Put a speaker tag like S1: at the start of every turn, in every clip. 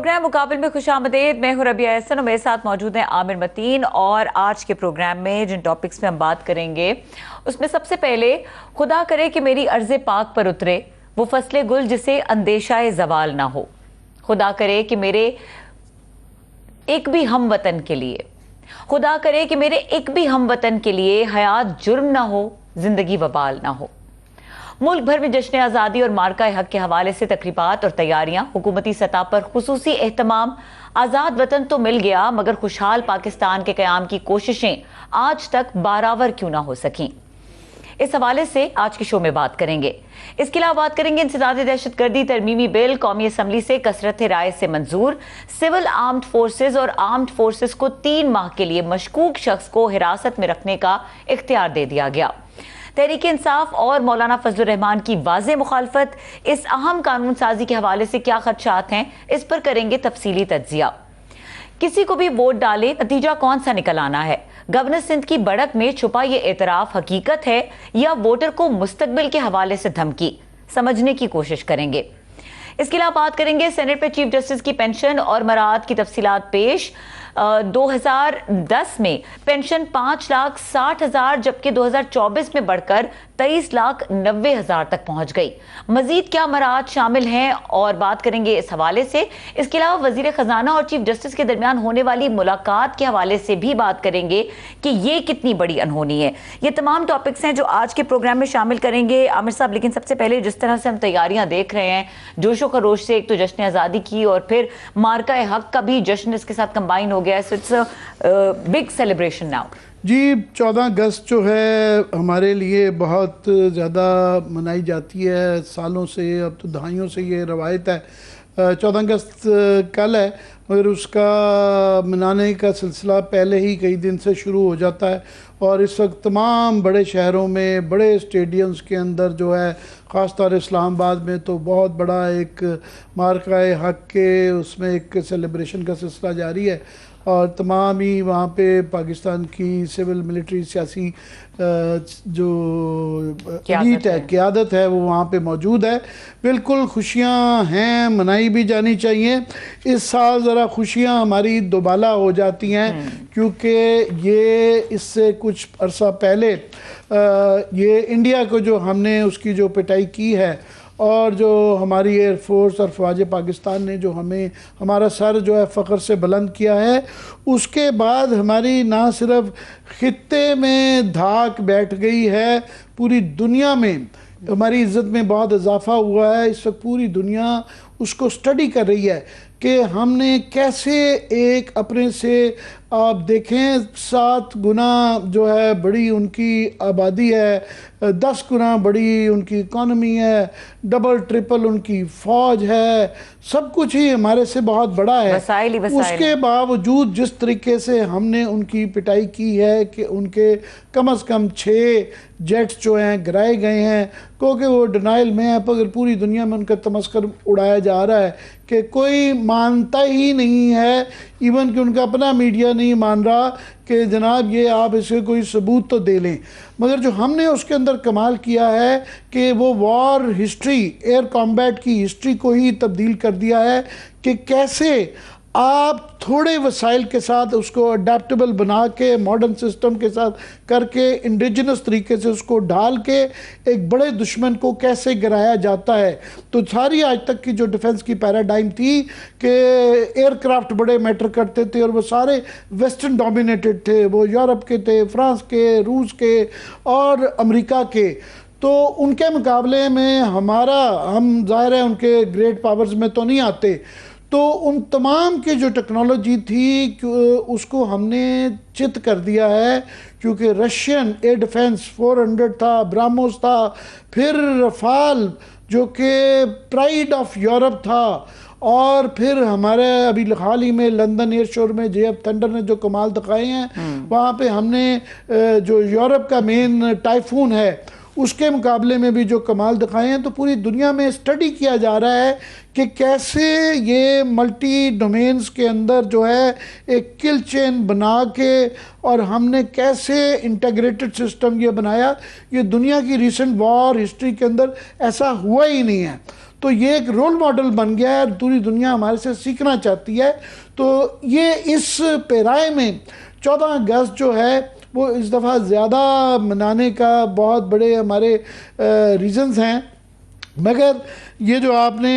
S1: Programme मुकाबिल में खुशामदीद। मैं हूं रबिया एहसन और मेरे साथ मौजूद हैं आमिर मतीन। और आज के प्रोग्राम में जिन टॉपिक्स पे हम बात करेंगे उसमें सबसे पहले खुदा करे कि मेरी अर्ज़े पाक पर उतरे वो फसले गुल जिसे अंदेशाए ज़वाल ना हो। खुदा करे कि मेरे एक भी हम वतन के लिए, खुदा करे कि मेरे एक भी हम वतन के लिए हयात जुर्म ना हो, जिंदगी वबाल ना हो। मुल्क भर में जश्न आज़ादी और मार्का हक के हवाले से तकरीबात और तैयारियां, हुकूमती सतह पर खुसूसी एहतमाम। आज़ाद वतन तो मिल गया मगर खुशहाल पाकिस्तान के क़याम की कोशिशें आज तक बारावर क्यों ना हो सकीं। इस हवाले से आज के शो में बात करेंगे। इसके अलावा बात करेंगे इंसदाद दहशतगर्दी तरमीमी बिल कौमी असम्बली से कसरत राय से मंजूर। सिविल आर्म्ड फोर्सेज और आर्म्ड फोर्सेज को 3 माह के लिए मशकूक शख्स को हिरासत में रखने का इख्तियार दे दिया गया। तहरीक इंसाफ और मौलाना फजलुर रहमान की वाज़ेह मुखालफत। इस अहम कानून साजी के हवाले से क्या खदशात हैं, इस पर करेंगे तफसीली तज्जिया। किसी को भी वोट डाले, नतीजा कौन सा निकल आना है। गवर्नर सिंध की बढ़त में छुपा ये एतराफ हकीकत है या वोटर को मुस्तकबिल के हवाले से धमकी, समझने की कोशिश करेंगे। इसके अलावा बात करेंगे सेनेट पे चीफ जस्टिस की पेंशन और मराद की तफसीलात पेश। 2010 में पेंशन 5,60,000 जबकि 2024 में बढ़कर 23,90,000 तक पहुंच गई। मजीद क्या मराद शामिल हैं और बात करेंगे इस हवाले से। इसके अलावा वजीर खजाना और चीफ जस्टिस के दरमियान होने वाली मुलाकात के हवाले से भी बात करेंगे कि ये कितनी बड़ी अनहोनी है। ये तमाम टॉपिक्स हैं जो आज के प्रोग्राम में शामिल करेंगे आमिर साहब। लेकिन सबसे पहले जिस तरह से हम तैयारियां देख रहे हैं जोशो खरोश से, एक तो जश्न आज़ादी की और फिर मार्का हक का भी जश्न इसके साथ कंबाइन हो गया। So it's a big celebration now
S2: जी। 14 अगस्त जो है हमारे लिए बहुत ज़्यादा मनाई जाती है सालों से, अब तो दहाइयों से ये रवायत है। 14 अगस्त कल है मगर उसका मनाने का सिलसिला पहले ही कई दिन से शुरू हो जाता है और इस वक्त तमाम बड़े शहरों में, बड़े स्टेडियम्स के अंदर जो है, ख़ास तौर इस्लामाबाद में तो बहुत बड़ा एक मार्का हक के उसमें एक सेलिब्रेशन का सिलसिला जारी है और तमाम ही वहाँ पे पाकिस्तान की सिविल मिलिट्री सियासी जो एलीट है, क़यादत है, वो वहाँ पे मौजूद है। बिल्कुल खुशियाँ हैं, मनाई भी जानी चाहिए। इस साल ज़रा खुशियाँ हमारी दोबाला हो जाती हैं क्योंकि ये इससे कुछ अरसा पहले ये इंडिया को जो हमने उसकी जो पिटाई की है और जो हमारी एयरफोर्स और फ़ौज पाकिस्तान ने जो हमें हमारा सर जो है फ़ख्र से बुलंद किया है, उसके बाद हमारी ना सिर्फ खित्ते में धाक बैठ गई है, पूरी दुनिया में हमारी इज़्ज़त में बहुत इजाफा हुआ है। इस वक्त पूरी दुनिया उसको स्टडी कर रही है कि हमने कैसे एक अपने से, आप देखें 7 गुना जो है बड़ी उनकी आबादी है, 10 गुना बड़ी उनकी इकॉनमी है, डबल ट्रिपल उनकी फ़ौज है, सब कुछ ही हमारे से बहुत बड़ा है। उसके बावजूद जिस तरीके से हमने उनकी पिटाई की है कि उनके कम से कम 6 जेट्स जो हैं गिराए गए हैं, क्योंकि वो डिनाइल में है पर पूरी दुनिया में उनका तमस्कर उड़ाया जा रहा है कि कोई मानता ही नहीं है, इवन कि उनका अपना मीडिया नहीं मान रहा कि जनाब ये आप इसे कोई सबूत तो दे लें। मगर जो हमने उसके अंदर कमाल किया है कि वो वॉर हिस्ट्री, एयर कॉम्बैट की हिस्ट्री को ही तब्दील कर दिया है कि कैसे आप थोड़े वसाइल के साथ उसको अडेप्टेबल बना के, मॉडर्न सिस्टम के साथ करके, इंडिजिनस तरीके से उसको ढाल के एक बड़े दुश्मन को कैसे गिराया जाता है। तो सारी आज तक की जो डिफेंस की पैराडाइम थी कि एयरक्राफ्ट बड़े मैटर करते थे और वो सारे वेस्टर्न डोमिनेटेड थे, वो यूरोप के थे, फ्रांस के, रूस के और अमेरिका के, तो उनके मुकाबले में हमारा, हम ज़ाहिर है उनके ग्रेट पावर्स में तो नहीं आते, तो उन तमाम की जो टेक्नोलॉजी थी उसको हमने चित कर दिया है क्योंकि रशियन एयर डिफेंस 400 था, ब्राह्मोस था, फिर रफाल जो कि प्राइड ऑफ यूरोप था, और फिर हमारे अभी हाल ही में लंदन एयर शो में JF थंडर ने जो कमाल दिखाए हैं, वहाँ पे हमने जो यूरोप का मेन टाइफून है उसके मुकाबले में भी जो कमाल दिखाए हैं। तो पूरी दुनिया में स्टडी किया जा रहा है कि कैसे ये मल्टी डोमेन्स के अंदर जो है एक किल चेन बना के, और हमने कैसे इंटीग्रेटेड सिस्टम ये बनाया। ये दुनिया की रिसेंट वॉर हिस्ट्री के अंदर ऐसा हुआ ही नहीं है। तो ये एक रोल मॉडल बन गया है, पूरी दुनिया हमारे से सीखना चाहती है। तो ये इस पेराए में 14 अगस्त जो है वो इस दफ़ा ज़्यादा मनाने का बहुत बड़े हमारे रीज़न्स हैं। मगर ये जो आपने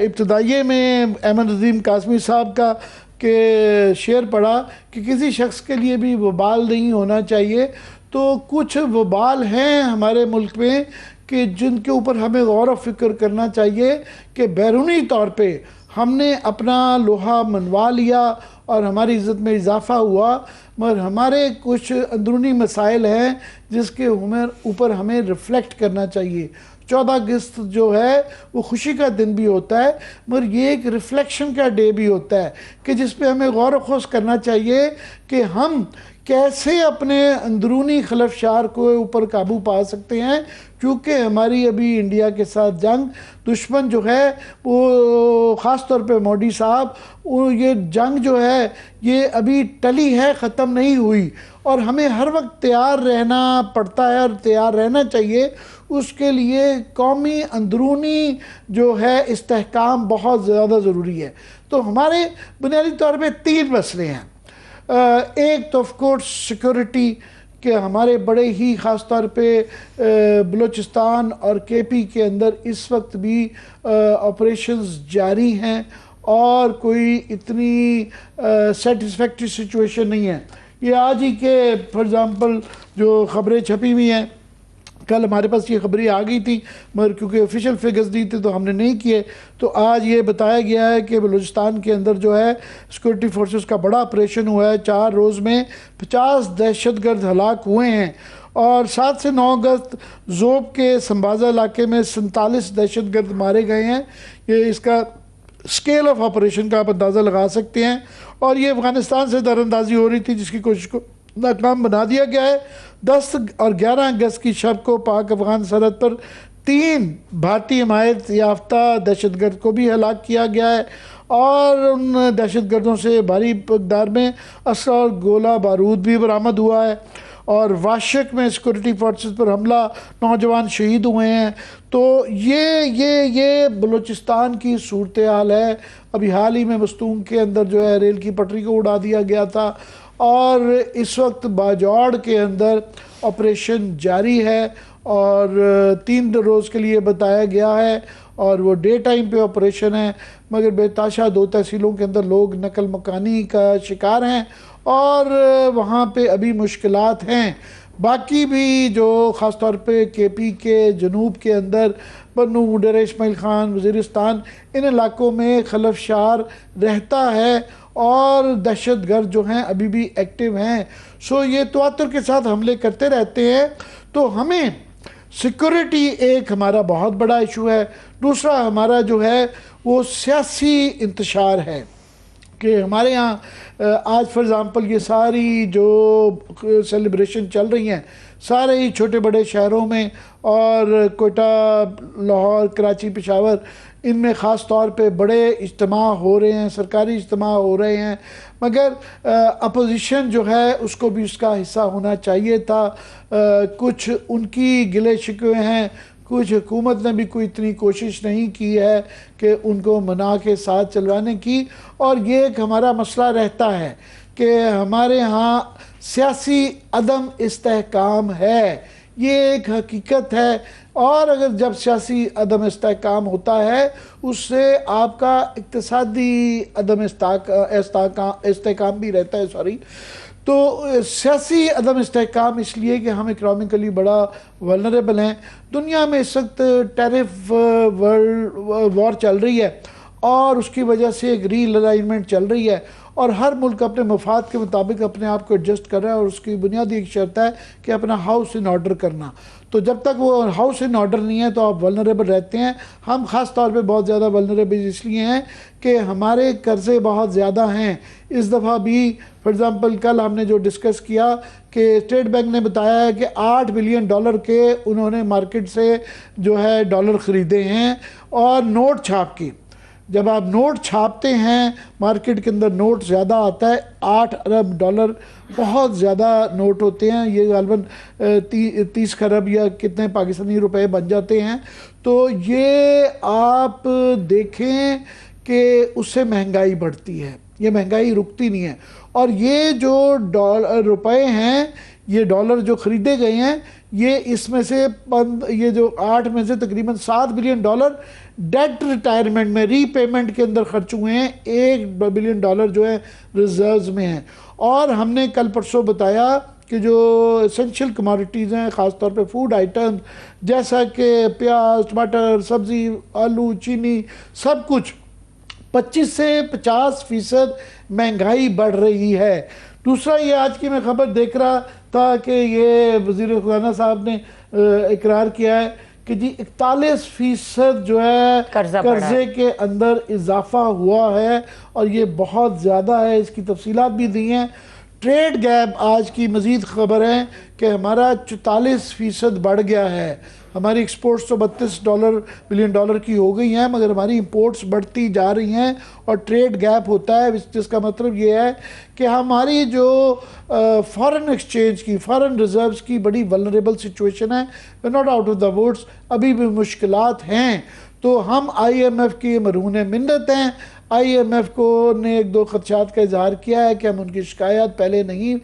S2: इब्तदाइये में अहमद नज़ीम कासमी साहब का के शेर पढ़ा कि किसी शख्स के लिए भी वबाल नहीं होना चाहिए, तो कुछ वबाल हैं हमारे मुल्क में कि जिनके ऊपर हमें गौर व फिक्र करना चाहिए कि बैरूनी तौर पे हमने अपना लोहा मनवा लिया और हमारी इज़्ज़त में इजाफ़ा हुआ, मगर हमारे कुछ अंदरूनी मसाइल हैं जिसके ऊपर हमें रिफ़्लेक्ट करना चाहिए। 14 अगस्त जो है वो खुशी का दिन भी होता है, मगर ये एक रिफ़्लेक्शन का डे भी होता है कि जिस पे हमें गौर व खोज करना चाहिए कि हम कैसे अपने अंदरूनी खलफशार को ऊपर काबू पा सकते हैं, क्योंकि हमारी अभी इंडिया के साथ जंग, दुश्मन जो है वो ख़ास तौर पे मोदी साहब, वो ये जंग जो है ये अभी टली है, ख़त्म नहीं हुई और हमें हर वक्त तैयार रहना पड़ता है और तैयार रहना चाहिए। उसके लिए कौमी अंदरूनी जो है इस्तेहकाम बहुत ज़्यादा ज़रूरी है। तो हमारे बुनियादी तौर पे 3 मसले हैं। एक तो ऑफ कोर्स सिक्योरिटी के हमारे बड़े ही ख़ास तौर पे बलूचिस्तान और केपी के अंदर इस वक्त भी ऑपरेशंस जारी हैं और कोई इतनी सेटिस्फैक्ट्री सिचुएशन नहीं है। ये आज ही के फॉर एग्ज़ाम्पल जो ख़बरें छपी हुई हैं, कल हमारे पास ये खबरें आ गई थी मगर क्योंकि ऑफिशियल फिगर्स दी थी तो हमने नहीं किए, तो आज ये बताया गया है कि बलूचिस्तान के अंदर जो है सिक्योरिटी फोर्सेस का बड़ा ऑपरेशन हुआ है। 4 रोज़ में 50 दहशतगर्द हलाक हुए हैं और 7 से 9 अगस्त ज़ोब के संबाजा इलाके में 47 दहशतगर्द मारे गए हैं। ये इसका स्केल ऑफ ऑपरेशन का आप अंदाज़ा लगा सकते हैं। और ये अफ़गानिस्तान से दरअंदाजी हो रही थी जिसकी कोशिश को नाकाम बना दिया गया है। 10 और 11 अगस्त की शब को पाक अफ़गान सरहद पर 3 भारतीय हिमायत याफ्ता दहशतगर्द को भी हलाक किया गया है और उन दहशतगर्दों से भारी मकदार में असला और गोला बारूद भी बरामद हुआ है। और वाशक में सिक्योरिटी फोर्सेस पर हमला, नौजवान शहीद हुए हैं। तो ये बलूचिस्तान की सूरत हाल है। अभी हाल ही में मस्तूंग के अंदर जो है रेल की पटरी को उड़ा दिया गया था और इस वक्त बाजौड़ के अंदर ऑपरेशन जारी है और 3 रोज़ के लिए बताया गया है और वो डे टाइम पे ऑपरेशन है। मगर बेताशा 2 तहसीलों के अंदर लोग नकल मकानी का शिकार हैं और वहाँ पे अभी मुश्किलात हैं। बाकी भी जो ख़ास तौर पे केपी के जनूब के अंदर बन्नू, मुडर, इस्माइल खान, वज़ीरिस्तान, इन इलाकों में खलफशार रहता है और दहशतगर्द जो हैं अभी भी एक्टिव हैं। सो ये तवातुर के साथ हमले करते रहते हैं। तो हमें सिक्योरिटी एक हमारा बहुत बड़ा इशू है। दूसरा हमारा जो है वो सियासी इंतशार है कि हमारे यहाँ आज फॉर एग्ज़ाम्पल ये सारी जो सेलिब्रेशन चल रही हैं सारे ही छोटे बड़े शहरों में और कोयटा, लाहौर, कराची, पेशावर, इनमें ख़ास तौर पे बड़े इज्तिमा हो रहे हैं, सरकारी इज्तिमा हो रहे हैं। मगर अपोजिशन जो है उसको भी उसका हिस्सा होना चाहिए था। कुछ उनकी गिले शिकवे हैं, कुछ हुकूमत ने भी कोई इतनी कोशिश नहीं की है कि उनको मना के साथ चलवाने की। और ये एक हमारा मसला रहता है कि हमारे यहाँ सियासी अदम इस्तेहकाम है, ये एक हकीकत है। और अगर जब सियासी अदम इस्तेहकाम होता है उससे आपका इक्तिसादी अदम इस्तेहकाम भी रहता है। तो सियासी अदम इस्तेहकाम इसलिए कि हम इकनॉमिकली बड़ा वल्नरेबल हैं। दुनिया में इस वक्त टैरिफ वर्ल्ड वॉर चल रही है और उसकी वजह से एक री अलाइनमेंट चल रही है और हर मुल्क अपने मफाद के मुताबिक अपने आप को एडजस्ट कर रहा है और उसकी बुनियादी एक शर्त है कि अपना हाउस इन ऑर्डर करना। तो जब तक वो हाउस इन ऑर्डर नहीं है तो आप वल्नरेबल रहते हैं। हम ख़ास तौर पे बहुत ज़्यादा वल्नरेबल इसलिए हैं कि हमारे कर्ज़े बहुत ज़्यादा हैं। इस दफ़ा भी फॉर एग्ज़ाम्पल कल हमने जो डिस्कस किया कि स्टेट बैंक ने बताया है कि $8 बिलियन के उन्होंने मार्केट से जो है डॉलर ख़रीदे हैं और नोट छाप की। जब आप नोट छापते हैं मार्केट के अंदर नोट ज़्यादा आता है, 8 अरब डॉलर बहुत ज़्यादा नोट होते हैं, ये गालबन 30 खरब या कितने पाकिस्तानी रुपए बन जाते हैं। तो ये आप देखें कि उससे महंगाई बढ़ती है, ये महंगाई रुकती नहीं है। और ये जो रुपए हैं, ये डॉलर जो ख़रीदे गए हैं, ये इसमें से ये जो 8 में से तकरीबन 7 बिलियन डॉलर डेट रिटायरमेंट में रीपेमेंट के अंदर खर्च हुए हैं, 1 बिलियन डॉलर जो है रिजर्व्स में हैं। और हमने कल परसों बताया कि जो एसेंशियल कमोडिटीज़ हैं, ख़ास तौर पे फूड आइटम जैसा कि प्याज, टमाटर, सब्ज़ी, आलू, चीनी, सब कुछ 25 से 50% महंगाई बढ़ रही है। दूसरा, ये आज की मैं खबर देख रहा था कि ये वज़ीर ख़ज़ाना साहब ने इकरार किया है कि जी 41% जो है कर्जे के अंदर इजाफा हुआ है और ये बहुत ज़्यादा है। इसकी तफसीलात भी दी हैं। ट्रेड गैप आज की मज़ीद ख़बर है कि हमारा 44% बढ़ गया है। हमारी एक्सपोर्ट्स तो 32 बिलियन डॉलर की हो गई हैं, मगर हमारी इंपोर्ट्स बढ़ती जा रही हैं और ट्रेड गैप होता है, जिसका मतलब ये है कि हमारी जो फॉरेन एक्सचेंज की, फॉरेन रिजर्व्स की बड़ी वल्नरेबल सिचुएशन है। We not out of the woods, अभी भी मुश्किलात हैं। तो हम IMF की मरहून मिन्नत हैं। IMF को ने 1-2 खदशात का इजहार किया है कि हम उनकी शिकायत पहले नहीं,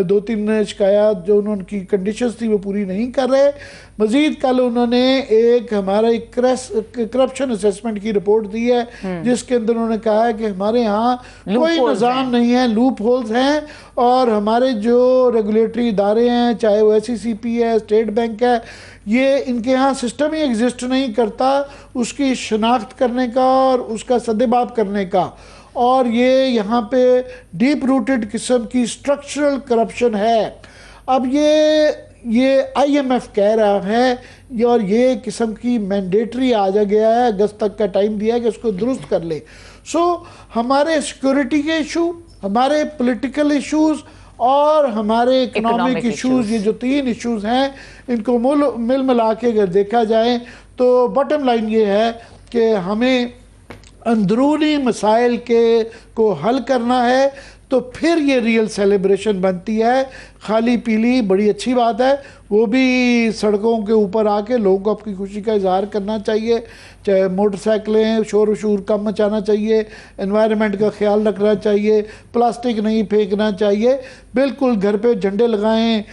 S2: 2-3 शिकायत जो उनकी कंडीशंस थी वो पूरी नहीं कर रहे। मज़ीद कल उन्होंने एक हमारा एक करप्शन असेसमेंट की रिपोर्ट दी है, जिसके अंदर उन्होंने कहा है कि हमारे यहाँ कोई निज़ाम नहीं है, लूप होल्स हैं और हमारे जो रेगुलेटरी इदारे हैं, चाहे वो SECP है, स्टेट बैंक है, ये इनके यहाँ सिस्टम ही एग्जिस्ट नहीं करता उसकी शनाख्त करने का और उसका सदेबाब करने का। और ये यहाँ पे डीप रूटेड किस्म की स्ट्रक्चरल करप्शन है। अब ये IMF कह रहा है और ये किस्म की मैंडेटरी आ जा गया है, अगस्त तक का टाइम दिया है कि उसको दुरुस्त कर ले। सो हमारे सिक्योरिटी के इशू, हमारे पॉलिटिकल इश्यूज और हमारे इकोनॉमिक इश्यूज, ये जो 3 इश्यूज हैं, इनको मिल मिला के अगर देखा जाए तो बॉटम लाइन ये है कि हमें अंदरूनी मसाइल को हल करना है। तो फिर ये रियल सेलिब्रेशन बनती है। खाली पीली बड़ी अच्छी बात है, वो भी सड़कों के ऊपर आके लोगों को अपनी खुशी का इजहार करना चाहिए, चाहे मोटरसाइकिलें, शोर शोर कम मचाना चाहिए, एनवायरनमेंट का ख्याल रखना चाहिए, प्लास्टिक नहीं फेंकना चाहिए, बिल्कुल घर पे झंडे लगाएं,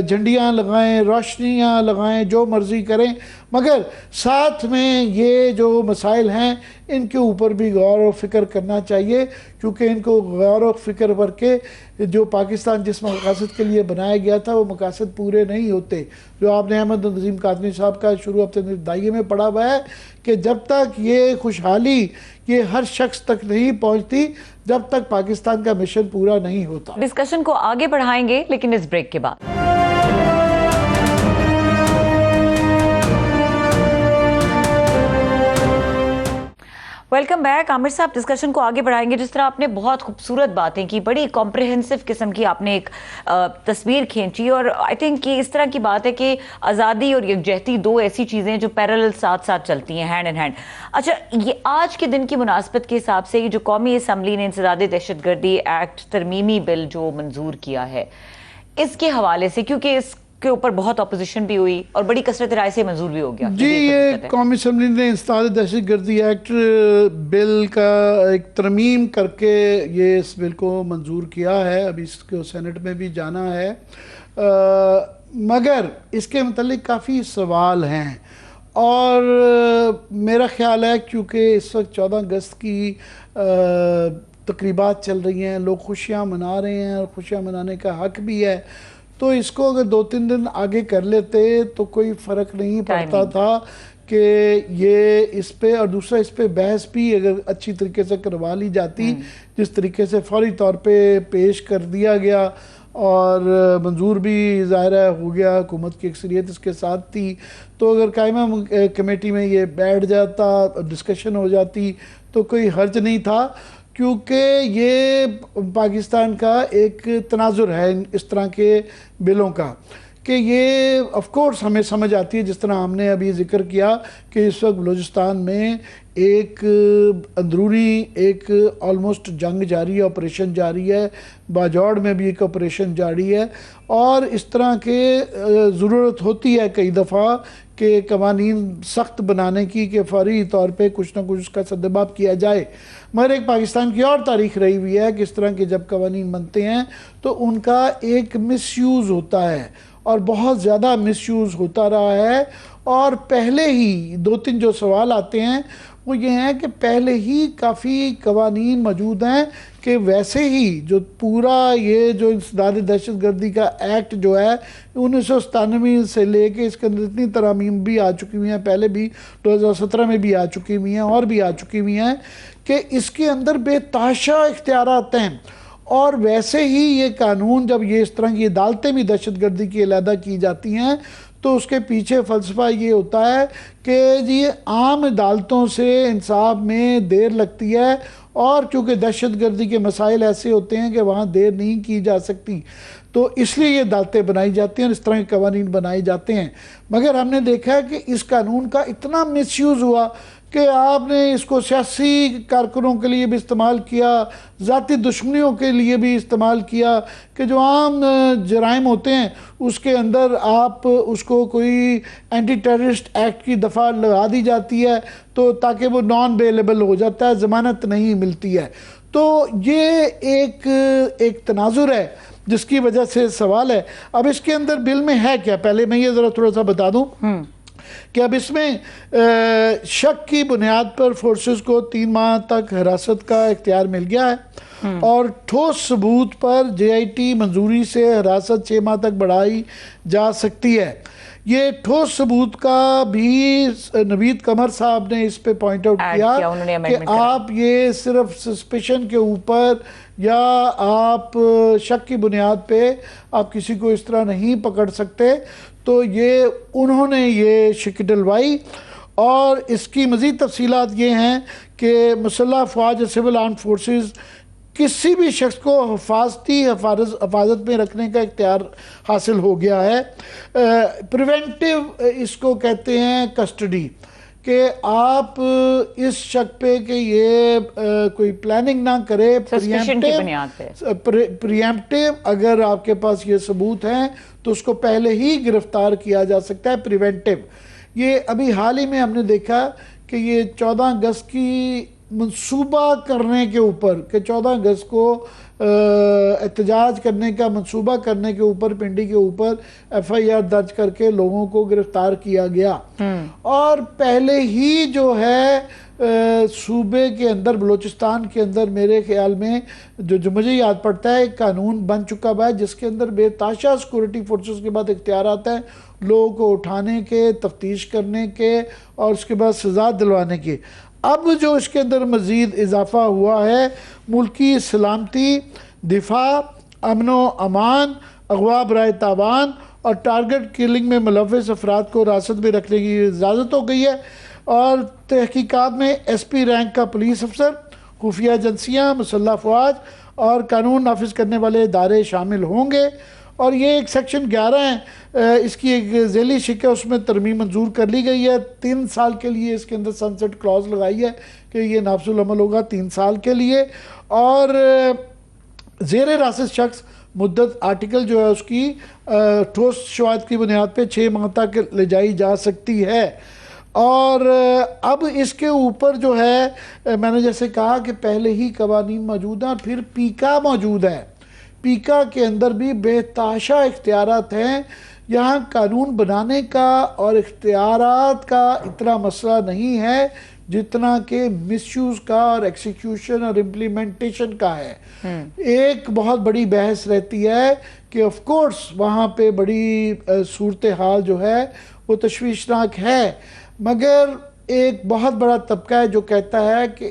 S2: झंडियाँ लगाएं, रोशनियाँ लगाएं, जो मर्ज़ी करें, मगर साथ में ये जो मसाइल हैं इनके ऊपर भी गौर व फिक्र करना चाहिए, क्योंकि इनको गौर व फिक्र करके जो पाकिस्तान जिस मकासद के लिए बनाया गया था वो मकासद पूरे नहीं होते। जो आपने अहमद नज़ीम कादनी साहब का शुरू हफ्ते दाइये में पढ़ा हुआ है कि जब तक ये खुशहाली ये हर शख्स तक नहीं पहुंचती, जब तक पाकिस्तान का मिशन पूरा नहीं होता।
S1: डिस्कशन को आगे बढ़ाएंगे लेकिन इस ब्रेक के बाद। Welcome back. आमिर साहब, डिस्कशन को आगे बढ़ाएंगे। जिस तरह आपने बहुत खूबसूरत बातें की, बड़ी कॉम्प्रिहेंसिव किस्म की आपने एक तस्वीर खींची, और आई थिंक कि इस तरह की बात है कि आज़ादी और यकजहती 2 ऐसी चीज़ें जो पैरेलल साथ साथ चलती हैं, हैंड इन हैंड। अच्छा, ये आज के दिन की मुनासबत के हिसाब से जो कौमी असम्बली ने इंसदाद दहशतगर्दी एक्ट तरमीमी बिल जो मंजूर किया है, इसके हवाले से, क्योंकि इस के ऊपर बहुत अपोजिशन भी हुई और बड़ी कसरत राय से मंजूर भी हो गया
S2: जी, ये कौमी असम्बली ने इंसदाद दहशतगर्दी एक्ट बिल का एक तरमीम करके ये इस बिल को मंजूर किया है। अभी इसको सेनेट में भी जाना है, मगर इसके मतलब काफ़ी सवाल हैं और मेरा ख्याल है क्योंकि इस वक्त 14 अगस्त की तकरीबात चल रही हैं, लोग खुशियाँ मना रहे हैं और खुशियाँ मनाने का हक भी है, तो इसको अगर 2-3 दिन आगे कर लेते तो कोई फ़र्क नहीं पड़ता था कि ये इस पे, और दूसरा इस पे बहस भी अगर अच्छी तरीके से करवा ली जाती, जिस तरीके से फौरी तौर पे पेश कर दिया गया और मंजूर भी ज़ाहिर है हो गया, हुकूमत की अक्सरियत इसके साथ थी, तो अगर कायमा कमेटी में ये बैठ जाता, डिस्कशन हो जाती तो कोई हर्ज नहीं था, क्योंकि ये पाकिस्तान का एक तनाजुर है इस तरह के बिलों का कि ये ऑफ कोर्स हमें समझ आती है, जिस तरह हमने अभी जिक्र किया कि इस वक्त बलूचिस्तान में एक अंदरूनी एक ऑलमोस्ट जंग जारी है, ऑपरेशन जारी है, बाजौड़ में भी एक ऑपरेशन जारी है, और इस तरह के ज़रूरत होती है कई दफ़ा कि कवानीन सख्त बनाने की, कि फौरी तौर पे कुछ ना कुछ उसका सद्दबाब किया जाए। मगर एक पाकिस्तान की और तारीख रही हुई है कि इस तरह के जब कवानीन बनते हैं तो उनका एक मिसयूज़ होता है, और बहुत ज़्यादा मिसयूज़ होता रहा है। और पहले ही 2-3 जो सवाल आते हैं वो ये हैं कि पहले ही काफ़ी कवानीन मौजूद हैं कि वैसे ही जो पूरा ये जो इंसदाद दहशतगर्दी का एक्ट जो है 1997 से लेके इसके अंदर इतनी तरामीम भी आ चुकी हुई हैं, पहले भी 2017 में भी आ चुकी हुई हैं और भी आ चुकी हुई हैं, कि इसके अंदर बेताशा इख्तियारात हैं। और वैसे ही ये कानून जब ये इस तरह की अदालतें भी दहशतगर्दी की अलहदा की जाती हैं तो उसके पीछे फ़लसफ़ा ये होता है कि जी आम अदालतों से इंसाफ में देर लगती है, और चूँकि दहशतगर्दी के मसाइल ऐसे होते हैं कि वहाँ देर नहीं की जा सकती, तो इसलिए ये अदालतें बनाई जाती हैं और इस तरह के कवानीन बनाए जाते हैं। मगर हमने देखा है कि इस कानून का इतना मिसयूज़ हुआ कि आपने इसको सियासी कारकुनों के लिए भी इस्तेमाल किया, ज़ाती दुश्मनियों के लिए भी इस्तेमाल किया, कि जो आम जराइम होते हैं उसके अंदर आप उसको कोई एंटी टेररिस्ट एक्ट की दफ़ा लगा दी जाती है तो ताकि वो नॉन बेलेबल हो जाता है, ज़मानत नहीं मिलती है। तो ये एक तनाजुर है जिसकी वजह से सवाल है। अब इसके अंदर बिल में है क्या, पहले मैं ये ज़रा थोड़ा सा बता दूं कि अब इसमें शक की बुनियाद पर फोर्सेस को 3 माह तक हिरासत का इख्तियार मिल गया है, और ठोस सबूत पर JIT मंजूरी से हिरासत 6 माह तक बढ़ाई जा सकती है। ये ठोस सबूत का भी नवीद कमर साहब ने इस पे पॉइंट आउट किया कि आप ये सिर्फ सस्पेशन के ऊपर या आप शक की बुनियाद पे आप किसी को इस तरह नहीं पकड़ सकते। तो ये उन्होंने ये शिक डलवाई, और इसकी मज़ीद तफसीलात ये हैं कि मुसल्लह अफवाज सिविल आर्म फोर्सेस किसी भी शख्स को हिफाजत में रखने का इख्तियार हासिल हो गया है। प्रिवेंटिव इसको कहते हैं कस्टडी, कि आप इस शक पे कि ये कोई प्लानिंग ना करे, प्रिएम्प्टिव अगर आपके पास ये सबूत हैं तो उसको पहले ही गिरफ्तार किया जा सकता है, प्रिवेंटिव। ये अभी हाल ही में हमने देखा कि ये 14 अगस्त की मंसूबा करने के ऊपर, कि 14 अगस्त को एहतजाज करने का मंसूबा करने के ऊपर पिंडी के ऊपर FIR दर्ज करके लोगों को गिरफ्तार किया गया। और पहले ही जो है सूबे के अंदर, बलूचिस्तान के अंदर मेरे ख्याल में जो मुझे याद पड़ता है एक कानून बन चुका हुआ है जिसके अंदर बेताशा सिक्योरिटी फोर्सेस के बाद इख्तियार आता है लोगों को उठाने के, तफ्तीश करने के और उसके बाद सज़ा दिलवाने के। अब जो इसके अंदर मज़ीद इजाफा हुआ है, मुल्की सलामती, दिफा, अमनो अमान, अगवा बराए तावान और टारगेट किलिंग में मुलव्वस अफराद को हिरासत में रखने की इजाज़त हो गई है। और तहकीकात में SP रैंक का पुलिस अफसर, खुफिया एजेंसियाँ, मुसल्लह अफवाज और कानून नाफिज करने वाले इदारे शामिल होंगे। और ये एक सेक्शन 11 है, इसकी एक ज़ैली शिक है, उसमें तरमीम मंजूर कर ली गई है। 3 साल के लिए इसके अंदर सनसेट क्लॉज लगाई है कि ये नाफिजुल अमल होगा 3 साल के लिए। और ज़ेर हिरासत शख्स मुद्दत आर्टिकल जो है उसकी ठोस शवाहद की बुनियाद पे 6 माह तक ले जाई जा सकती है। और अब इसके ऊपर जो है मैंने जैसे कहा कि पहले ही कवानीन मौजूद हैं और फिर पीका मौजूद है। पीका के अंदर भी बेताशा इख्तियारात हैं। यहाँ कानून बनाने का और इख्तियारात का इतना मसला नहीं है जितना कि मिसयूज़ का और एक्सिक्यूशन और इम्प्लीमेंटेशन का है। एक बहुत बड़ी बहस रहती है कि ऑफ कोर्स वहाँ पे बड़ी सूरत हाल जो है वो तशवीशनाक है, मगर एक बहुत बड़ा तबका है जो कहता है कि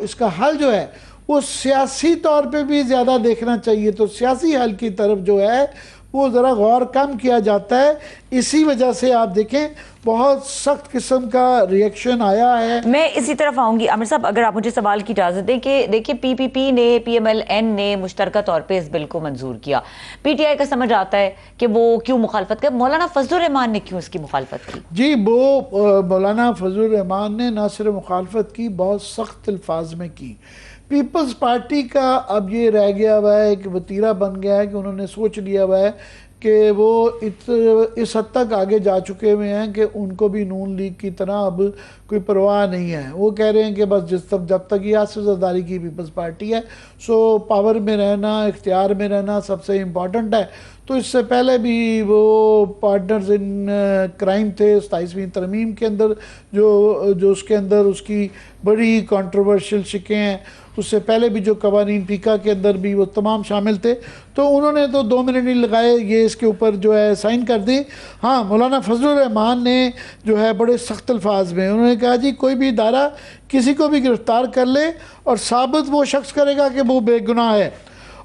S2: इसका हल जो है वो सियासी तौर पे भी ज़्यादा देखना चाहिए। तो सियासी हल की तरफ जो है वो ज़रा गौर कम किया जाता है। इसी वजह से आप देखें बहुत सख्त किस्म का रिएक्शन आया है।
S1: मैं इसी तरफ आऊंगी आमिर साहब, अगर आप मुझे सवाल की इजाजत दें कि देखिए पीपीपी ने, पीएमएल-एन ने मुश्तरका तौर पे इस बिल को मंजूर किया। पीटीआई का समझ आता है कि वो क्यों मुखालफत कर, मौलाना फजलुर रहमान ने क्यों इसकी मुखालफत की?
S2: जी, वो मौलाना फजलुर रहमान ने ना सिर्फ मुखालफत की, बहुत सख्त अल्फाज में की। पीपल्स पार्टी का अब ये रह गया हुआ है, एक वतीरा बन गया है कि उन्होंने सोच लिया हुआ है कि वो इस हद तक आगे जा चुके हुए हैं कि उनको भी नून लीग की तरह अब कोई परवाह नहीं है। वो कह रहे हैं कि बस जब तक ये सियासतदारी की पीपल्स पार्टी है, सो पावर में रहना, इख्तियार में रहना सबसे इम्पॉर्टेंट है। तो इससे पहले भी वो पार्टनर्स इन क्राइम थे 27वीं तरमीम के अंदर, जो उसके अंदर उसकी बड़ी कंट्रोवर्शियल शिकें हैं। उससे पहले भी जो कवानीन पीका के अंदर भी वो तमाम शामिल थे। तो उन्होंने तो 2 मिनट नहीं लगाए, ये इसके ऊपर जो है साइन कर दी। हाँ, मौलाना फजलुर रहमान ने जो है बड़े सख्त अल्फाज में उन्होंने कहा, जी कोई भी इदारा किसी को भी गिरफ्तार कर ले और साबित वो शख्स करेगा कि वो बेगुनाह है।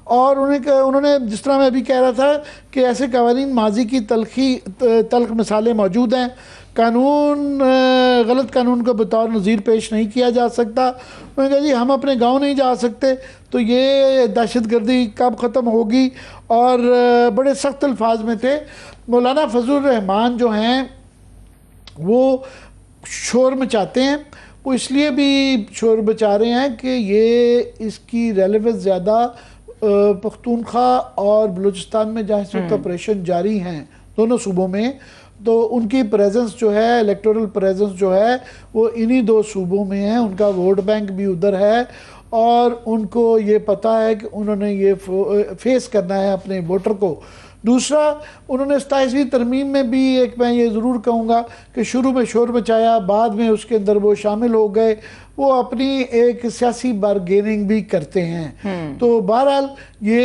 S2: और उन्होंने जिस तरह मैं अभी कह रहा था कि ऐसे कवानीन माजी की तल्ख मिसालें मौजूद हैं। कानून, गलत कानून को बतौर नज़ीर पेश नहीं किया जा सकता। उन्होंने कहा, जी हम अपने गांव नहीं जा सकते, तो ये दहशतगर्दी कब ख़त्म होगी। और बड़े सख्त अल्फाज में थे। मौलाना फजलुर रहमान जो हैं वो शोर मचाते हैं। वो इसलिए भी शोर मचा रहे हैं कि ये इसकी रेलेवेंस ज़्यादा पख्तूनख्वा और बलूचिस्तान में जहाँ इस वक्त ऑपरेशन जारी हैं दोनों सूबों में, तो उनकी प्रेजेंस जो है, इलेक्टोरल प्रेजेंस जो है वो इन्हीं 2 सूबों में है। उनका वोट बैंक भी उधर है और उनको ये पता है कि उन्होंने ये फेस करना है अपने वोटर को। दूसरा, उन्होंने 27वीं तरमीम में भी एक, मैं ये ज़रूर कहूँगा कि शुरू में शोर मचाया, बाद में उसके अंदर वो शामिल हो गए। वो अपनी एक सियासी बारगेनिंग भी करते हैं। तो बहरहाल ये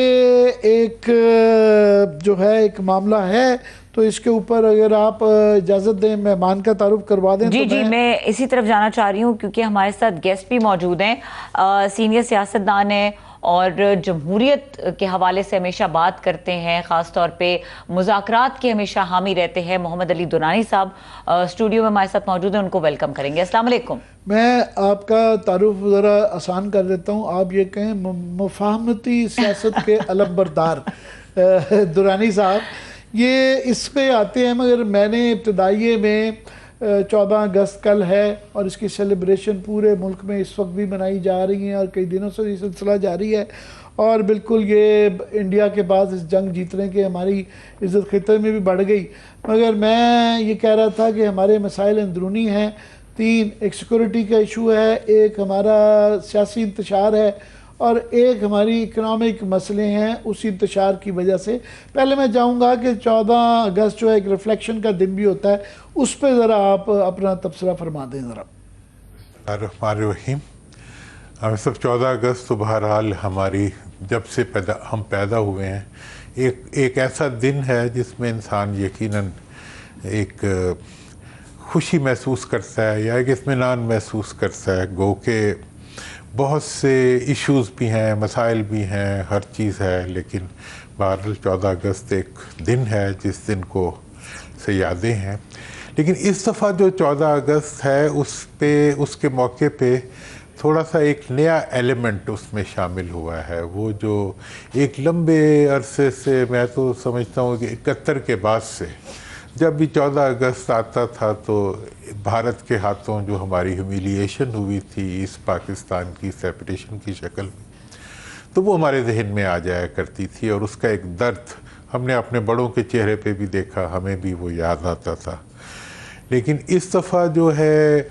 S2: एक जो है एक मामला है। तो इसके ऊपर अगर आप इजाज़त दें, मेहमान का तारुफ करवा दें।
S1: जी
S2: तो
S1: जी, मैं इसी तरफ जाना चाह रही हूँ क्योंकि हमारे साथ गेस्ट भी मौजूद हैं, सीनियर सियासतदान हैं और जमहूरियत के हवाले से हमेशा बात करते हैं, ख़ास तौर पे मुज़ाकरात के हमेशा हामी रहते हैं। मोहम्मद अली दुरानी साहब स्टूडियो में हमारे साथ मौजूद हैं, उनको वेलकम करेंगे। अस्सलाम वालेकुम।
S2: मैं आपका तारुफ ज़रा आसान कर देता हूँ। आप ये कहें मुफाहमती सियासत के अलमबरदार दुरानी साहब, ये इस पे आते हैं। मगर मैंने इब्तदाइये में 14 अगस्त कल है और इसकी सेलिब्रेशन पूरे मुल्क में इस वक्त भी मनाई जा रही है और कई दिनों से ये सिलसिला जारी है। और बिल्कुल ये इंडिया के पास इस जंग जीतने के हमारी इज़्ज़त खिते में भी बढ़ गई। मगर मैं ये कह रहा था कि हमारे मसाइल अंदरूनी हैं 3, एक सिक्योरिटी का इशू है, एक हमारा सियासी इंतशार है और एक हमारी इकनॉमिक मसले हैं उसी इंतशार की वजह से। पहले मैं चाहूँगा कि 14 अगस्त जो है एक रिफ्लेक्शन का दिन भी होता है, उस पर ज़रा आप अपना तबसरा फरमा दें ज़रा।
S3: रहीम, हम सब 14 अगस्त तो बहरहाल हमारी जब से हम पैदा हुए हैं एक ऐसा दिन है जिसमें इंसान यकीनन एक खुशी महसूस करता है या एक इत्मीनान महसूस करता है। गो के बहुत से इश्यूज़ भी हैं, मसाइल भी हैं, हर चीज़ है, लेकिन बहरहाल 14 अगस्त एक दिन है जिस दिन को से यादें हैं। लेकिन इस दफ़ा जो 14 अगस्त है उसके मौके पे थोड़ा सा एक नया एलिमेंट उसमें शामिल हुआ है। वो जो एक लंबे अरसे से, मैं तो समझता हूँ कि 71 के बाद से जब भी 14 अगस्त आता था तो भारत के हाथों जो हमारी ह्यूमिलिएशन हुई थी इस पाकिस्तान की सेपरेशन की शक्ल में, तो वो हमारे जहन में आ जाया करती थी और उसका एक दर्द हमने अपने बड़ों के चेहरे पे भी देखा, हमें भी वो याद आता था। लेकिन इस दफ़ा जो है,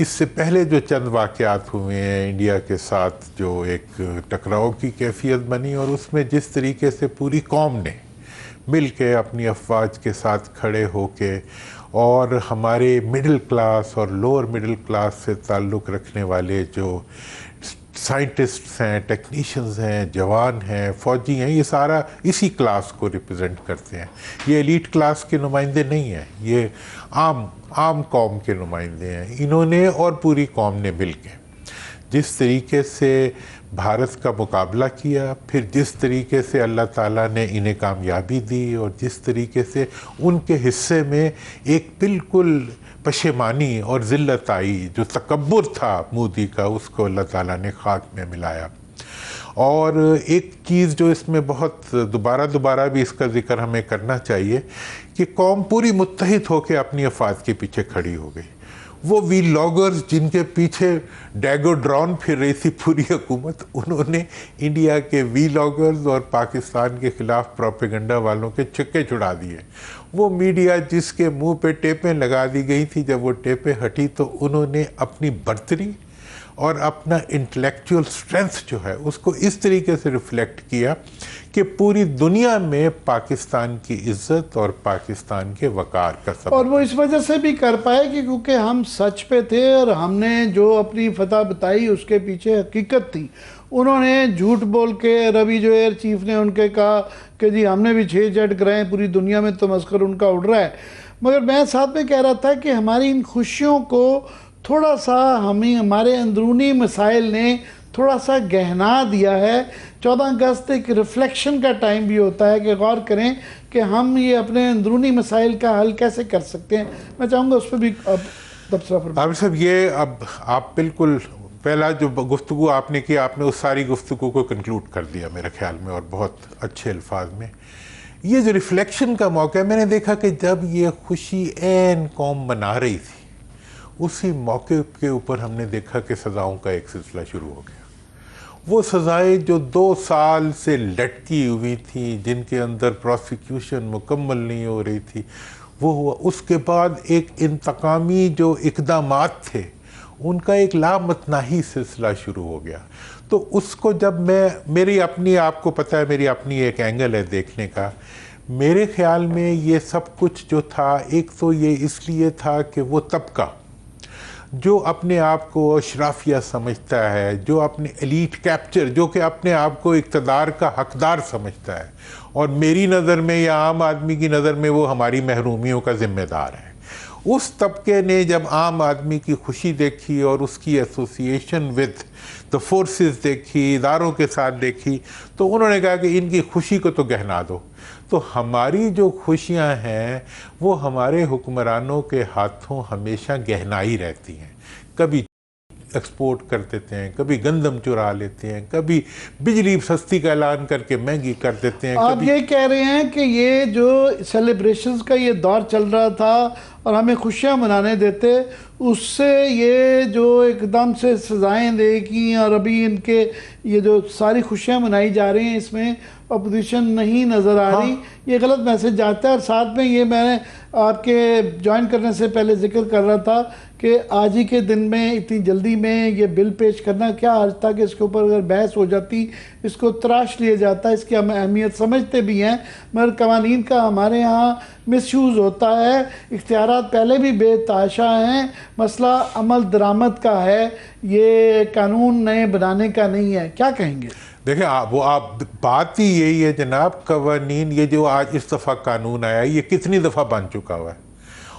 S3: इससे पहले जो चंद वाक़यात हुए हैं इंडिया के साथ, जो एक टकराव की कैफियत बनी और उसमें जिस तरीके से पूरी कौम ने मिल के अपनी अफवाज के साथ खड़े होके और हमारे मिडिल क्लास और लोअर मिडिल क्लास से ताल्लुक़ रखने वाले जो साइंटिस्ट्स हैं, टेक्नीशियंस हैं, जवान हैं, फ़ौजी हैं, ये सारा इसी क्लास को रिप्रेजेंट करते हैं। ये एलीट क्लास के नुमाइंदे नहीं हैं, ये आम कौम के नुमाइंदे हैं। इन्होंने और पूरी कौम ने मिल के जिस तरीके से भारत का मुकाबला किया, फिर जिस तरीके से अल्लाह ताला ने इन्हें कामयाबी दी और जिस तरीके से उनके हिस्से में एक बिल्कुल पशेमानी और ज़िल्लत आई, जो तकब्बुर था मोदी का, उसको अल्लाह ताला ने खाक में मिलाया। और एक चीज़ जो इसमें बहुत दोबारा भी इसका ज़िक्र हमें करना चाहिए कि कौम पूरी मुत्तहिद होकर अपनी अफवाद के पीछे खड़ी हो गई। वो वीलॉगर्स जिनके पीछे डैगो ड्रॉन फिर रही थी पूरी हुकूमत, उन्होंने इंडिया के वीलॉगर्स और पाकिस्तान के ख़िलाफ़ प्रोपेगेंडा वालों के छक्के छुड़ा दिए। वो मीडिया जिसके मुंह पे टेपें लगा दी गई थी, जब वो टेपें हटी तो उन्होंने अपनी बर्तरी और अपना इंटेलेक्चुअल स्ट्रेंथ जो है उसको इस तरीके से रिफ्लेक्ट किया कि पूरी दुनिया में पाकिस्तान की इज्जत और पाकिस्तान के वकार का सबब।
S2: और वो इस वजह से भी कर पाए कि क्योंकि हम सच पे थे और हमने जो अपनी फतह बताई उसके पीछे हकीकत थी। उन्होंने झूठ बोल के, रवि जो एयर चीफ ने उनके कहा कि जी हमने भी 6 जेट गिराए, पूरी दुनिया में तमस्कर उनका उड़ रहा है। मगर मैं साथ में कह रहा था कि हमारी इन खुशियों को थोड़ा सा हमारे अंदरूनी मसाइल ने थोड़ा सा गहना दिया है। 14 अगस्त एक रिफ्लेक्शन का टाइम भी होता है कि गौर करें कि हम ये अपने अंदरूनी मसाइल का हल कैसे कर सकते हैं। मैं चाहूँगा उस पर भी अब तबसरा फरमाएं।
S3: आबिद साहब, ये अब आप बिल्कुल पहला जो गुफ्तगू आपने की, आपने उस सारी गुफ्तगू को कंक्लूड कर दिया मेरे ख्याल में, और बहुत अच्छे अल्फाज में। ये जो रिफ्लेक्शन का मौका है, मैंने देखा कि जब ये खुशी ऐन कौम मना रही थी, उसी मौके के ऊपर हमने देखा कि सज़ाओं का एक सिलसिला शुरू हो गया। वो सज़ाएं जो 2 साल से लटकी हुई थी, जिनके अंदर प्रोसिक्यूशन मुकम्मल नहीं हो रही थी, वो हुआ। उसके बाद एक इंतकामी जो इक़दामात थे, उनका एक लामतनाही सिलसिला शुरू हो गया। तो उसको जब मेरी अपनी, आपको पता है मेरी अपनी एक एंगल है देखने का, मेरे ख्याल में ये सब कुछ जो था, एक तो ये इसलिए था कि वो तबका जो अपने आप को अशराफिया समझता है, जो अपने एलीट कैप्चर, जो कि अपने आप को इक़्तिदार का हकदार समझता है, और मेरी नज़र में या आम आदमी की नज़र में वो हमारी महरूमियों का ज़िम्मेदार है, उस तबके ने जब आम आदमी की खुशी देखी और उसकी एसोसिएशन विद द फोर्सेस देखी, इदारों के साथ देखी, तो उन्होंने कहा कि इनकी खुशी को तो गहना दो। तो हमारी जो खुशियां हैं वो हमारे हुक्मरानों के हाथों हमेशा गहनाई रहती हैं। कभी एक्सपोर्ट कर देते हैं, कभी गंदम चुरा लेते हैं, कभी बिजली सस्ती का ऐलान करके महंगी कर देते हैं।
S2: आप ये कह रहे हैं कि ये जो सेलिब्रेशंस का ये दौर चल रहा था और हमें खुशियां मनाने देते, उससे ये जो एकदम से सज़ाएं देगी और अभी इनके ये जो सारी खुशियां मनाई जा रही हैं, इसमें अपोजिशन नहीं नज़र आ रही। ये गलत मैसेज जाता है। और साथ में ये मैंने आपके ज्वाइन करने से पहले जिक्र कर रहा था कि आज ही के दिन में इतनी जल्दी में ये बिल पेश करना क्या अर्ज था कि इसके ऊपर अगर बहस हो जाती, इसको तराश लिया जाता। इसकी हम अहमियत समझते भी हैं, मगर कवानीन का हमारे यहाँ मिसयूज़ होता है। इख्तियारात पहले भी बेताशा हैं, मसला अमल दरामद का है, ये कानून नए बनाने का नहीं है। क्या कहेंगे?
S3: देखें, आप बात ही यही है जनाब, कवानीन ये जो आज इस दफ़ा कानून आया, ये कितनी दफ़ा बन चुका हुआ है,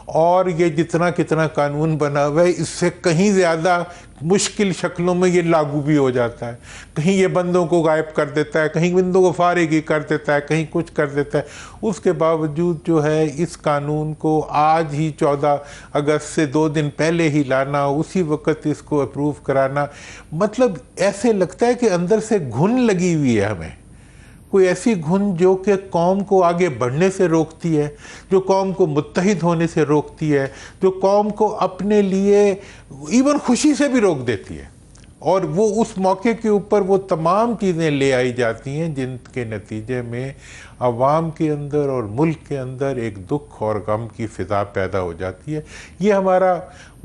S3: और ये जितना कितना कानून बना हुआ है, इससे कहीं ज़्यादा मुश्किल शक्लों में ये लागू भी हो जाता है। कहीं ये बंदों को गायब कर देता है, कहीं बंदों को फारिग कर देता है, कहीं कुछ कर देता है। उसके बावजूद जो है इस कानून को आज ही 14 अगस्त से 2 दिन पहले ही लाना, उसी वक्त इसको अप्रूव कराना, मतलब ऐसे लगता है कि अंदर से घुन लगी हुई है हमें, कोई ऐसी घुन जो कि कौम को आगे बढ़ने से रोकती है, जो कौम को मुत्तहिद होने से रोकती है, जो कौम को अपने लिए इवन खुशी से भी रोक देती है। और वो उस मौके के ऊपर वो तमाम चीज़ें ले आई जाती हैं जिनके नतीजे में अवाम के अंदर और मुल्क के अंदर एक दुख और गम की फ़िज़ा पैदा हो जाती है। ये हमारा,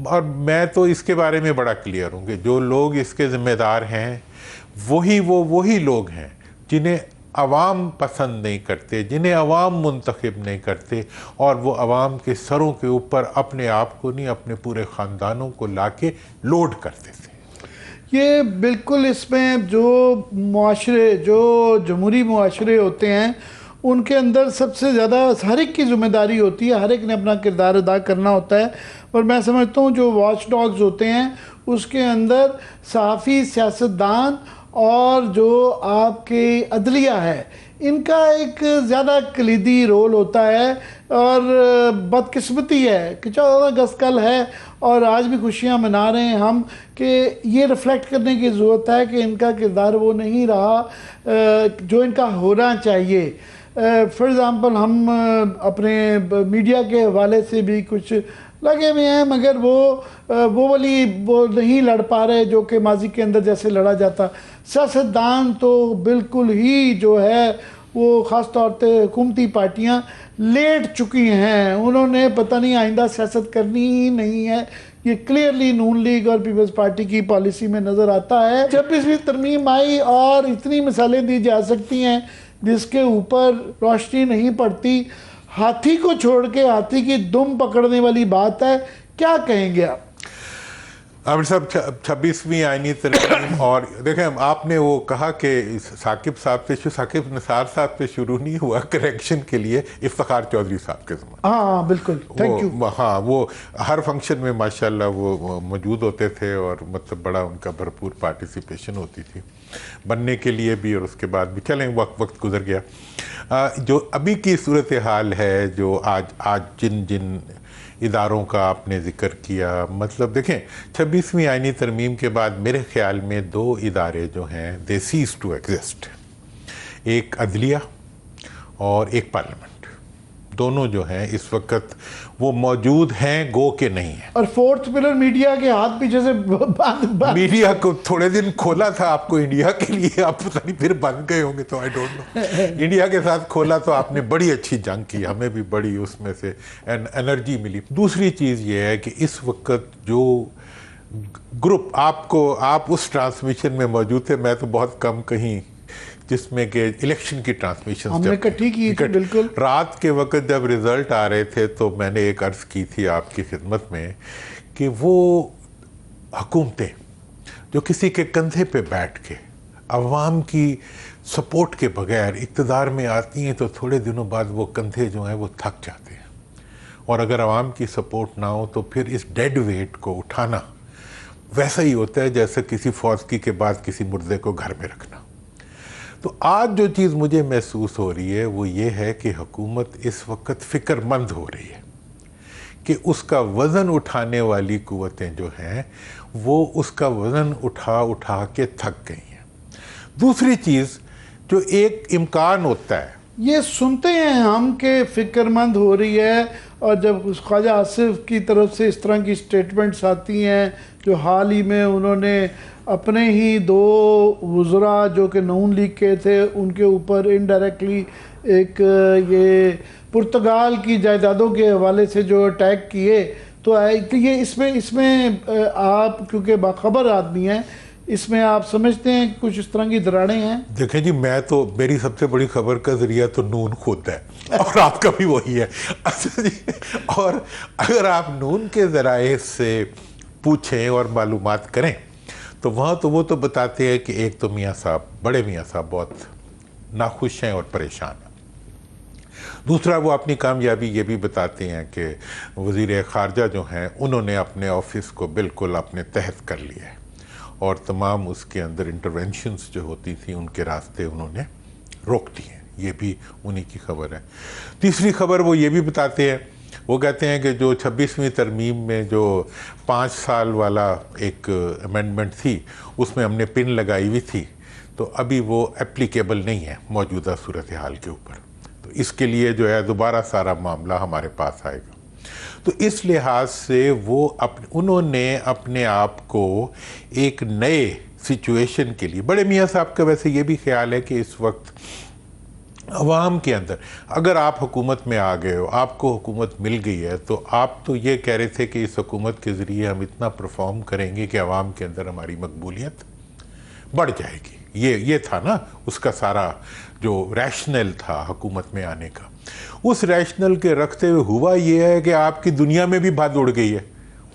S3: और मैं तो इसके बारे में बड़ा क्लियर हूँ कि जो लोग इसके ज़िम्मेदार हैं वही लोग हैं जिन्हें अवाम पसंद नहीं करते, जिन्हें अवाम मुंतखब नहीं करते, और वो अवाम के सरों के ऊपर अपने आप को नहीं, अपने पूरे ख़ानदानों को लाके लोड करते थे।
S2: ये बिल्कुल इसमें जो मुआशरे, जो जमहूरी मुआशरे होते हैं, उनके अंदर सबसे ज़्यादा हर एक की ज़िम्मेदारी होती है, हर एक ने अपना किरदार अदा करना होता है। और मैं समझता हूँ जो वॉच डॉग्स होते हैं उसके अंदर सहाफ़ी, सियासतदान और जो आपके अदलिया है, इनका एक ज़्यादा कलीदी रोल होता है। और बदकिस्मती है कि 14 अगस्त कल है और आज भी खुशियां मना रहे हैं हम, कि ये रिफ़्लेक्ट करने की ज़रूरत है कि इनका किरदार वो नहीं रहा जो इनका होना चाहिए। फॉर एग्ज़ाम्पल हम अपने मीडिया के हवाले से भी कुछ लगे हुए हैं, मगर वो नहीं लड़ पा रहे जो कि माजी के अंदर जैसे लड़ा जाता। सियासतदान तो बिल्कुल ही जो है वो ख़ास तौर पे हुकूमती पार्टियां लेट चुकी हैं, उन्होंने पता नहीं आइंदा सियासत करनी ही नहीं है। ये क्लियरली नून लीग और पीपल्स पार्टी की पॉलिसी में नज़र आता है। जब इसमें तरमीम आई और इतनी मिसालें दी जा सकती हैं जिसके ऊपर रोशनी नहीं पड़ती, हाथी को छोड़ के हाथी की दुम पकड़ने वाली बात है। क्या कहेंगे आप?
S3: आमिर साहब, 26वीं आईनी तरमीम, और देखें आपने वो कहा कि साकिब निसार साहब से शुरू नहीं हुआ करेक्शन के लिए, इफ्तिखार चौधरी साहब के ज़माने।
S2: हाँ बिल्कुल, थैंक यू।
S3: हाँ, वो हर फंक्शन में माशाल्लाह वो मौजूद होते थे और मतलब बड़ा उनका भरपूर पार्टिसिपेशन होती थी, बनने के लिए भी और उसके बाद भी। चलें, वक्त गुजर गया। जो अभी की सूरत हाल है, जो आज जिन इदारों का आपने ज़िक्र किया, मतलब देखें 26वीं आईनी तरमीम के बाद मेरे ख़्याल में 2 इदारे जो हैं दे सीज टू एग्जिस्ट, एक अदलिया और एक पार्लियामेंट। दोनों जो हैं इस वक्त वो मौजूद हैं, गो के नहीं है।
S2: और फोर्थ पिलर मीडिया के हाथ पीछे से बंद
S3: मीडिया को थोड़े दिन खोला था आपको इंडिया के लिए, आप पता नहीं फिर बंद गए होंगे, तो आई डोंट नो। इंडिया के साथ खोला तो आपने बड़ी अच्छी जंग की, हमें भी बड़ी उसमें से एनर्जी मिली। दूसरी चीज़ ये है कि इस वक्त जो ग्रुप आप उस ट्रांसमिशन में मौजूद थे, मैं तो बहुत कम कहीं, जिसमें कि इलेक्शन की ट्रांसमिशन
S2: हमने इकट्ठी की थी। बिल्कुल,
S3: रात के वक्त जब रिजल्ट आ रहे थे तो मैंने एक अर्ज़ की थी आपकी खिदमत में कि वो हुकूमतें जो किसी के कंधे पे बैठ के अवाम की सपोर्ट के बगैर इक़्तिदार में आती हैं, तो थोड़े दिनों बाद वो कंधे जो हैं वो थक जाते हैं, और अगर अवाम की सपोर्ट ना हो तो फिर इस डेड वेट को उठाना वैसा ही होता है जैसे किसी फौजकी के बाद किसी मुर्दे को घर में रखना। तो आज जो चीज़ मुझे महसूस हो रही है वो ये है कि हुकूमत इस वक्त फ़िक्रमंद हो रही है कि उसका वज़न उठाने वाली कुव्वतें जो हैं वो उसका वज़न उठा के थक गई हैं। दूसरी चीज़ जो एक इम्कान होता है,
S2: ये सुनते हैं हम कि फ़िक्रमंद हो रही है, और जब उस ख्वाजा आसिफ की तरफ से इस तरह की स्टेटमेंट्स आती हैं, जो हाल ही में उन्होंने अपने ही 2 वज़रा जो कि नून लीग के थे उनके ऊपर इनडायरेक्टली एक ये पुर्तगाल की जायदादों के हवाले से जो अटैक किए, तो ये इसमें आप क्योंकि बाखबर आदमी हैं, इसमें आप समझते हैं कुछ इस तरह की दरारें हैं?
S3: देखें जी, मेरी सबसे बड़ी खबर का जरिया तो नून खुद है और आपका भी वही है। अच्छा जी, और अगर आप नून के ज़राए से पूछें और मालूमात करें तो वो तो बताते हैं कि एक तो बड़े मियाँ साहब बहुत नाखुश हैं और परेशान हैं। दूसरा, वो अपनी कामयाबी ये भी बताते हैं कि वज़ीर ख़ारजा जो हैं उन्होंने अपने ऑफिस को बिल्कुल अपने तहत कर लिया है और तमाम उसके अंदर इंटरवेंशंस जो होती थी उनके रास्ते उन्होंने रोक दिए। ये भी उन्हीं की खबर है। तीसरी खबर वो ये भी बताते हैं, वो कहते हैं कि जो 26वीं तरमीम में जो 5 साल वाला एक अमेंडमेंट थी उसमें हमने पिन लगाई हुई थी, तो अभी वो एप्लीकेबल नहीं है मौजूदा सूरत हाल के ऊपर, तो इसके लिए जो है दोबारा सारा मामला हमारे पास आएगा। तो इस लिहाज से उन्होंने अपने आप को एक नए सिचुएशन के लिए, बड़े मियाँ साहब का वैसे ये भी ख्याल है कि इस वक्त अवाम के अंदर अगर आप हुकूमत में आ गए हो, आपको हुकूमत मिल गई है, तो आप तो ये कह रहे थे कि इस हुकूमत के ज़रिए हम इतना परफॉर्म करेंगे कि अवाम के अंदर हमारी मकबूलियत बढ़ जाएगी। ये था ना उसका सारा जो रैशनल था हुकूमत में आने का। उस रैशनल के रखते हुए हुआ ये है कि आपकी दुनिया में भी बात उड़ गई है।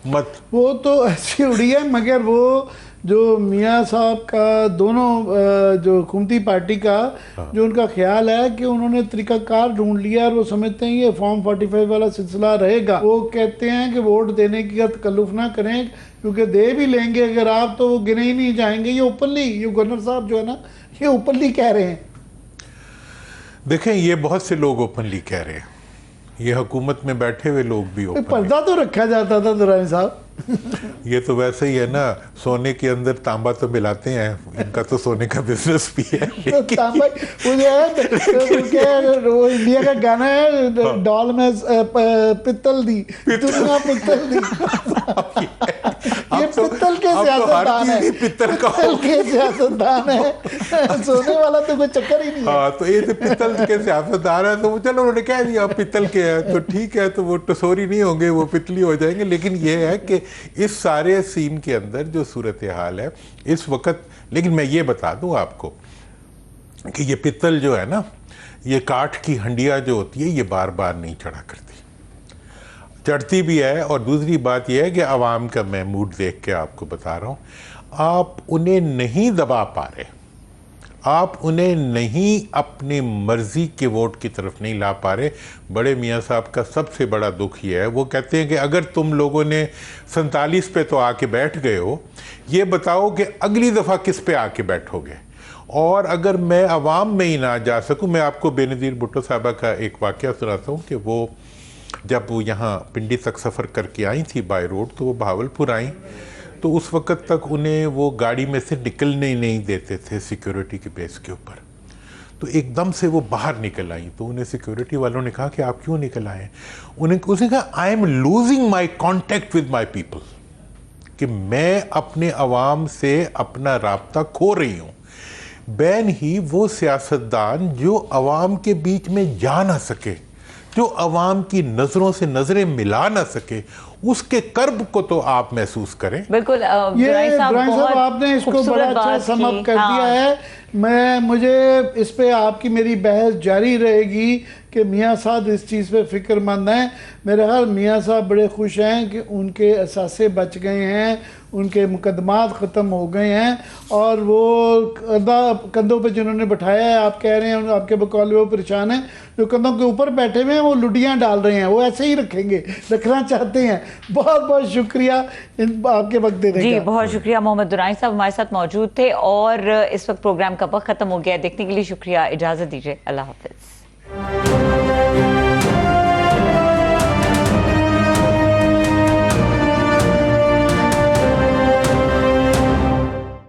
S2: वो तो ऐसी उड़ी है, मगर वो जो मियाँ साहब का दोनों जो हुकूमती पार्टी का जो उनका ख्याल है कि उन्होंने तरीक़ाकार ढूंढ लिया और वो समझते हैं ये फॉर्म 45 वाला सिलसिला रहेगा। वो कहते हैं कि वोट देने की तकल्लुफ़ ना करें, क्योंकि दे भी लेंगे अगर आप तो वो गिने ही नहीं जाएंगे। ये ओपनली, ये गवर्नर साहब जो है ना, ये ओपनली कह रहे हैं।
S3: देखें, ये बहुत से लोग ओपनली कह रहे हैं, ये हुकूमत में बैठे हुए लोग भी ओपनली।
S2: पर्दा तो रखा जाता था दुरानी साहब।
S3: ये तो वैसे ही है ना, सोने के अंदर तांबा तो मिलाते हैं, इनका तो सोने का बिजनेस भी है।
S2: तो तांबा वो जो है वो इंडिया का गाना है, डॉल में पित्तल दी दुनिया पित्तल दी। ये पित्तल के सियासतदान है, पित्तल के सियासतदान है, सोने वाला तो कोई चक्कर ही नहीं है।
S3: हाँ, तो ये तो पित्तल के सियासतदान है, तो चलो उन्होंने कह दिया पित्तल के है तो ठीक है, तो वो टसोरी नहीं होंगे, वो पितली हो जाएंगे। लेकिन ये है कि इस सारे सीन के अंदर जो सूरत हाल है इस वक्त, लेकिन मैं ये बता दूं आपको कि ये पित्तल जो है ना, ये काठ की हंडिया जो होती है, ये बार बार नहीं चढ़ा करती, चढ़ती भी है। और दूसरी बात यह है कि आवाम का मैं मूड देख के आपको बता रहा हूँ, आप उन्हें नहीं दबा पा रहे, आप उन्हें नहीं अपनी मर्जी के वोट की तरफ नहीं ला पा रहे। बड़े मियाँ साहब का सबसे बड़ा दुख ये है, वो कहते हैं कि अगर तुम लोगों ने 47 पे तो आके बैठ गए हो, ये बताओ कि अगली दफ़ा किस पे आके बैठोगे। और अगर मैं आवाम में ही ना जा सकूं, मैं आपको बेनज़ीर भुट्टो साहबा का एक वाक़या सुनाता हूँ कि वो जब वो यहाँ पिंडी तक सफ़र करके आई थी बाय रोड, तो वो बहावलपुर आई, तो उस वक़्त तक उन्हें वो गाड़ी में से निकलने ही नहीं देते थे सिक्योरिटी के बेस के ऊपर। तो एकदम से वो बाहर निकल आई, तो उन्हें सिक्योरिटी वालों ने कहा कि आप क्यों निकल आए? उसने कहा I am losing my contact with my people, कि मैं अपने अवाम से अपना राब्ता खो रही हूँ। बैन ही वो सियासतदान जो अवाम के बीच में जा ना सके, जो अवाम की नज़रों से नज़रें मिला ना सके, उसके कर्ब को तो आप महसूस करें।
S1: बिल्कुल।
S2: ये साहब आपने इसको बड़ा अच्छा समअप कर दिया है। मुझे इस पे आपकी मेरी बहस जारी रहेगी कि मियाँ साहब इस चीज़ पे फिक्रमंद हैं। मेरे ख्याल मियाँ साहब बड़े खुश हैं कि उनके असासे बच गए हैं, उनके मुकदमात ख़त्म हो गए हैं, और वो कंधों पे जिन्होंने बैठाया है, आप कह रहे हैं आपके बकौल वो परेशान हैं, जो कंधों के ऊपर बैठे हुए हैं वो लुडियाँ डाल रहे हैं, वो ऐसे ही रखेंगे, रखना चाहते हैं। बहुत बहुत शुक्रिया आपके वक्त देने का।
S1: जी बहुत शुक्रिया। मोहम्मद दुरानी साहब हमारे साथ मौजूद थे और इस वक्त प्रोग्राम का वक्त खत्म हो गया। देखने के लिए शुक्रिया, इजाज़त दीजिए, अल्लाह हाफिज़।